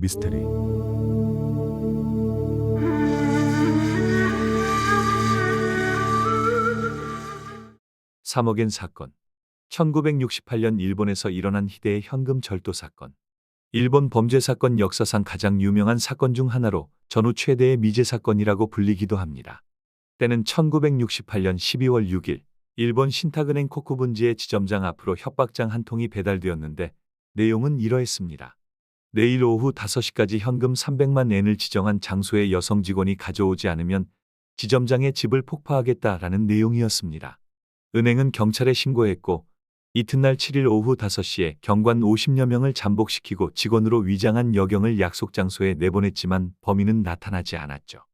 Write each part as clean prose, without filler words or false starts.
미스테리. 3억엔 사건. 1968년 일본에서 일어난 희대의 현금 절도 사건. 일본 범죄 사건 역사상 가장 유명한 사건 중 하나로 전후 최대의 미제 사건이라고 불리기도 합니다. 때는 1968년 12월 6일 일본 신탁은행 코쿠분지의 지점장 앞으로 협박장 한 통이 배달되었는데 내용은 이러했습니다. 내일 오후 5시까지 현금 300만 엔을 지정한 장소에 여성 직원이 가져오지 않으면 지점장의 집을 폭파하겠다라는 내용이었습니다. 은행은 경찰에 신고했고 이튿날 7일 오후 5시에 경관 50여 명을 잠복시키고 직원으로 위장한 여경을 약속 장소에 내보냈지만 범인은 나타나지 않았죠.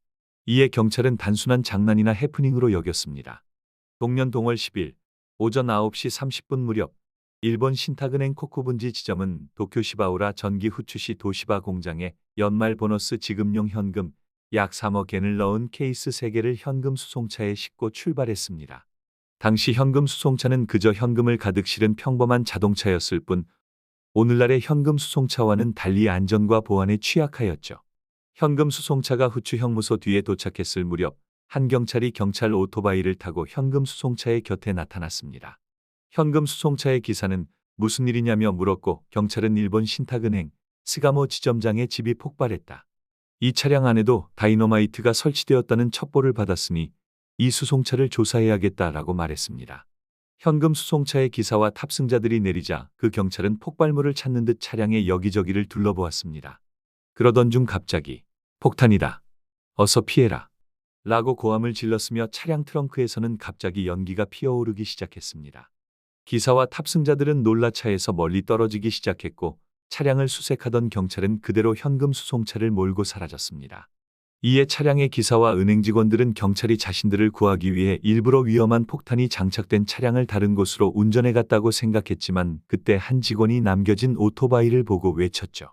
이에 경찰은 단순한 장난이나 해프닝으로 여겼습니다. 동년 동월 10일 오전 9시 30분 무렵 일본 신탁은행 코쿠분지 지점은 도쿄 시바우라 전기 후추시 도시바 공장에 연말 보너스 지급용 현금 약 3억 엔을 넣은 케이스 3개를 현금 수송차에 싣고 출발했습니다. 당시 현금 수송차는 그저 현금을 가득 실은 평범한 자동차였을 뿐 오늘날의 현금 수송차와는 달리 안전과 보안에 취약하였죠. 현금 수송차가 후추 형무소 뒤에 도착했을 무렵 한 경찰이 경찰 오토바이를 타고 현금 수송차의 곁에 나타났습니다. 현금 수송차의 기사는 무슨 일이냐며 물었고 경찰은 일본 신탁은행 스가모 지점장의 집이 폭발했다. 이 차량 안에도 다이너마이트가 설치되었다는 첩보를 받았으니 이 수송차를 조사해야겠다라고 말했습니다. 현금 수송차의 기사와 탑승자들이 내리자 그 경찰은 폭발물을 찾는 듯 차량의 여기저기를 둘러보았습니다. 그러던 중 갑자기 폭탄이다. 어서 피해라. 라고 고함을 질렀으며 차량 트렁크에서는 갑자기 연기가 피어오르기 시작했습니다. 기사와 탑승자들은 놀라 차에서 멀리 떨어지기 시작했고 차량을 수색하던 경찰은 그대로 현금 수송차를 몰고 사라졌습니다. 이에 차량의 기사와 은행 직원들은 경찰이 자신들을 구하기 위해 일부러 위험한 폭탄이 장착된 차량을 다른 곳으로 운전해 갔다고 생각했지만 그때 한 직원이 남겨진 오토바이를 보고 외쳤죠.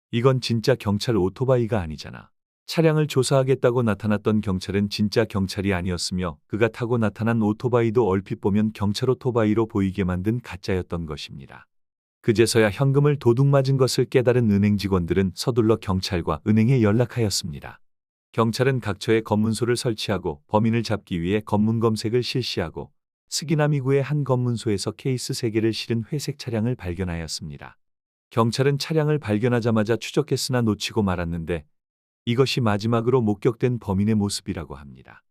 이건 진짜 경찰 오토바이가 아니잖아. 차량을 조사하겠다고 나타났던 경찰은 진짜 경찰이 아니었으며 그가 타고 나타난 오토바이도 얼핏 보면 경찰 오토바이로 보이게 만든 가짜였던 것입니다. 그제서야 현금을 도둑 맞은 것을 깨달은 은행 직원들은 서둘러 경찰과 은행에 연락하였습니다. 경찰은 각처에 검문소를 설치하고 범인을 잡기 위해 검문 검색을 실시하고 스기나미구의 한 검문소에서 케이스 3개를 실은 회색 차량을 발견하였습니다. 경찰은 차량을 발견하자마자 추적했으나 놓치고 말았는데 이것이 마지막으로 목격된 범인의 모습이라고 합니다.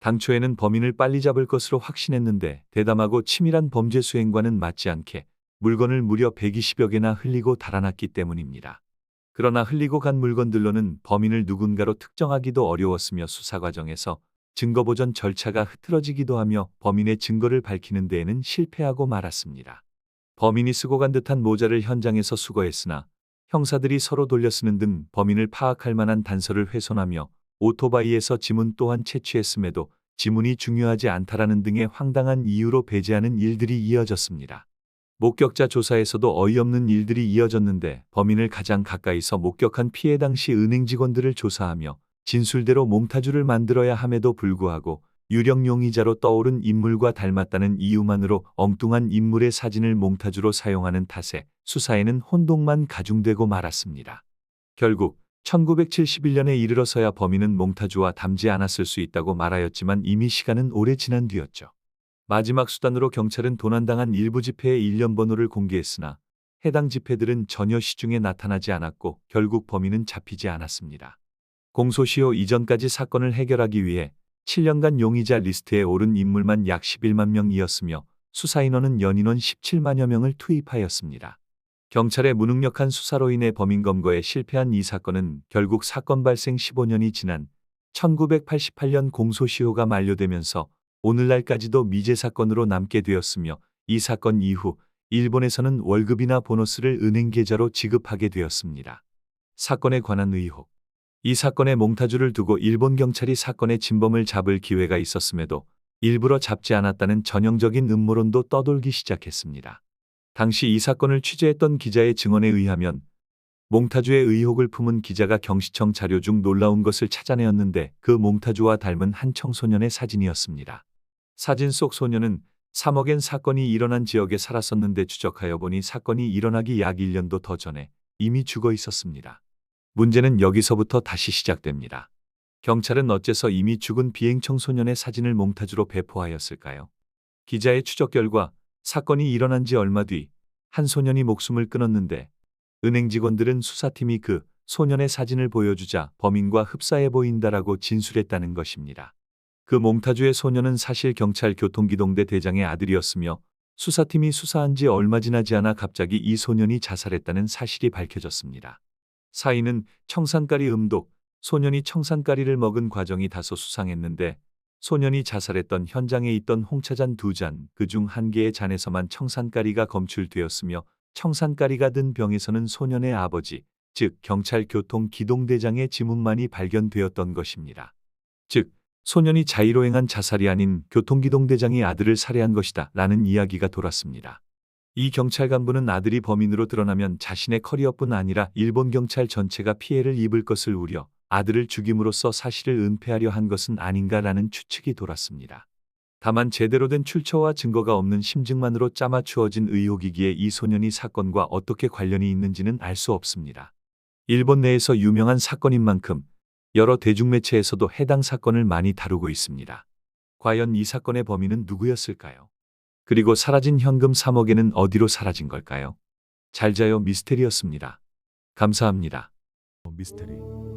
당초에는 범인을 빨리 잡을 것으로 확신했는데 대담하고 치밀한 범죄 수행과는 맞지 않게 물건을 무려 120여 개나 흘리고 달아났기 때문입니다. 그러나 흘리고 간 물건들로는 범인을 누군가로 특정하기도 어려웠으며 수사 과정에서 증거 보전 절차가 흐트러지기도 하며 범인의 증거를 밝히는 데에는 실패하고 말았습니다. 범인이 쓰고 간 듯한 모자를 현장에서 수거했으나 형사들이 서로 돌려쓰는 등 범인을 파악할 만한 단서를 훼손하며 오토바이에서 지문 또한 채취했음에도 지문이 중요하지 않다라는 등의 황당한 이유로 배제하는 일들이 이어졌습니다. 목격자 조사에서도 어이없는 일들이 이어졌는데 범인을 가장 가까이서 목격한 피해 당시 은행 직원들을 조사하며 진술대로 몽타주를 만들어야 함에도 불구하고 유령 용의자로 떠오른 인물과 닮았다는 이유만으로 엉뚱한 인물의 사진을 몽타주로 사용하는 탓에 수사에는 혼동만 가중되고 말았습니다. 결국 1971년에 이르러서야 범인은 몽타주와 닮지 않았을 수 있다고 말하였지만 이미 시간은 오래 지난 뒤였죠. 마지막 수단으로 경찰은 도난당한 일부 지폐의 일련 번호를 공개했으나 해당 지폐들은 전혀 시중에 나타나지 않았고 결국 범인은 잡히지 않았습니다. 공소시효 이전까지 사건을 해결하기 위해 7년간 용의자 리스트에 오른 인물만 약 11만 명이었으며 수사인원은 연인원 17만여 명을 투입하였습니다. 경찰의 무능력한 수사로 인해 범인 검거에 실패한 이 사건은 결국 사건 발생 15년이 지난 1988년 공소시효가 만료되면서 오늘날까지도 미제 사건으로 남게 되었으며 이 사건 이후 일본에서는 월급이나 보너스를 은행 계좌로 지급하게 되었습니다. 사건에 관한 의혹. 이 사건의 몽타주를 두고 일본 경찰이 사건의 진범을 잡을 기회가 있었음에도 일부러 잡지 않았다는 전형적인 음모론도 떠돌기 시작했습니다. 당시 이 사건을 취재했던 기자의 증언에 의하면 몽타주의 의혹을 품은 기자가 경시청 자료 중 놀라운 것을 찾아내었는데 그 몽타주와 닮은 한 청소년의 사진이었습니다. 사진 속 소년은 3억엔 사건이 일어난 지역에 살았었는데 추적하여 보니 사건이 일어나기 약 1년도 더 전에 이미 죽어 있었습니다. 문제는 여기서부터 다시 시작됩니다. 경찰은 어째서 이미 죽은 비행 청소년의 사진을 몽타주로 배포하였을까요? 기자의 추적 결과 사건이 일어난 지 얼마 뒤 한 소년이 목숨을 끊었는데 은행 직원들은 수사팀이 그 소년의 사진을 보여주자 범인과 흡사해 보인다라고 진술했다는 것입니다. 그 몽타주의 소년은 사실 경찰 교통기동대 대장의 아들이었으며 수사팀이 수사한 지 얼마 지나지 않아 갑자기 이 소년이 자살했다는 사실이 밝혀졌습니다. 사인은 청산가리 음독, 소년이 청산가리를 먹은 과정이 다소 수상했는데 소년이 자살했던 현장에 있던 홍차잔 2잔, 그중 1개의 잔에서만 청산가리가 검출되었으며 청산가리가 든 병에서는 소년의 아버지, 즉 경찰 교통기동대장의 지문만이 발견되었던 것입니다. 즉, 소년이 자의로 행한 자살이 아닌 교통기동대장이 아들을 살해한 것이다 라는 이야기가 돌았습니다. 이 경찰 간부는 아들이 범인으로 드러나면 자신의 커리어뿐 아니라 일본 경찰 전체가 피해를 입을 것을 우려 아들을 죽임으로써 사실을 은폐하려 한 것은 아닌가라는 추측이 돌았습니다. 다만 제대로 된 출처와 증거가 없는 심증만으로 짜맞추어진 의혹이기에 이 소년이 사건과 어떻게 관련이 있는지는 알 수 없습니다. 일본 내에서 유명한 사건인 만큼 여러 대중매체에서도 해당 사건을 많이 다루고 있습니다. 과연 이 사건의 범인은 누구였을까요? 그리고 사라진 현금 3억엔은 어디로 사라진 걸까요? 잘 자요 미스테리였습니다. 감사합니다. 미스테리